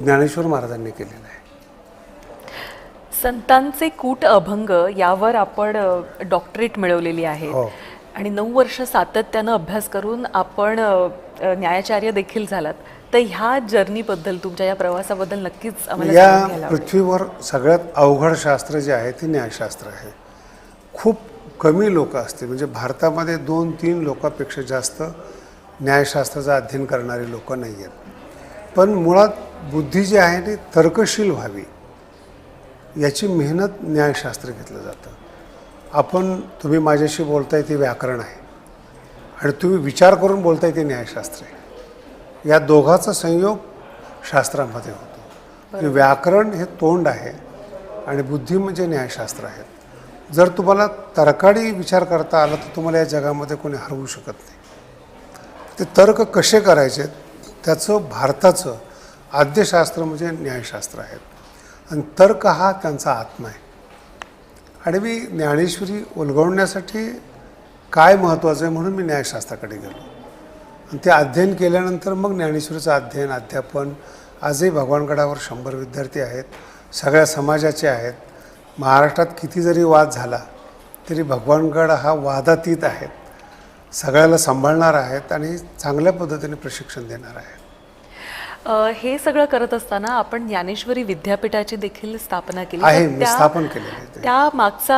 ज्ञानेश्वर महाराजांनी केलेलं आहे. संतांचे कूट अभंग यावर आपण डॉक्टरेट मिळवलेली आहे हो. आणि 9 वर्ष सातत्यानं अभ्यास करून आपण न्यायाचार्य देखील झालात. तर ह्या जर्नीबद्दल, तुमच्या या प्रवासाबद्दल नक्कीच आम्हाला जाणून या घ्यायला आवडेल. पृथ्वीवर सगळ्यात अवघड शास्त्र जे आहे ते न्यायशास्त्र आहे. खूप कमी लोक असते, म्हणजे भारतामध्ये 2-3 लोकांपेक्षा जास्त न्यायशास्त्राचं अध्ययन करणारे लोक नाही आहेत. पण मुळात बुद्धी जी आहे ती तर्कशील व्हावी याची मेहनत न्यायशास्त्र घेतलं जातं. तुम्ही माझ्याशी बोलताय ते व्याकरण आहे आणि तुम्ही विचार करून बोलताय ते न्यायशास्त्र आहे. या दोघांचा संयोग शास्त्रामध्ये होतो. व्याकरण हे तोंड आहे आणि बुद्धी म्हणजे न्यायशास्त्र आहे. जर तुम्हाला तर्काडी विचार करता आला तर तुम्हाला या जगामध्ये कोणी हरवू शकत नाही. ते तर्क कसे करायचे त्याचं भारताचं आद्यशास्त्र म्हणजे न्यायशास्त्र आहे आणि तर्क हा त्यांचा आत्मा आहे. आणि मी ज्ञानेश्वरी उलगडण्यासाठी काय महत्त्वाचं आहे म्हणून मी न्यायशास्त्राकडे गेलो आणि ते अध्ययन केल्यानंतर मग ज्ञानेश्वरीचं अध्ययन अध्यापन. आजही भगवानगडावर 100 विद्यार्थी आहेत, सगळ्या समाजाचे आहेत. महाराष्ट्रात किती जरी वाद झाला तरी भगवानगड हा वादातीत आहेत, सगळ्याला सांभाळणार आहेत आणि चांगल्या पद्धतीने प्रशिक्षण देणार आहेत. हे सगळं करत असताना आपण ज्ञानेश्वरी विद्यापीठाची देखील स्थापना केली. आहे, तर मी स्थापन केलेलं आहे ते. त्या मागचा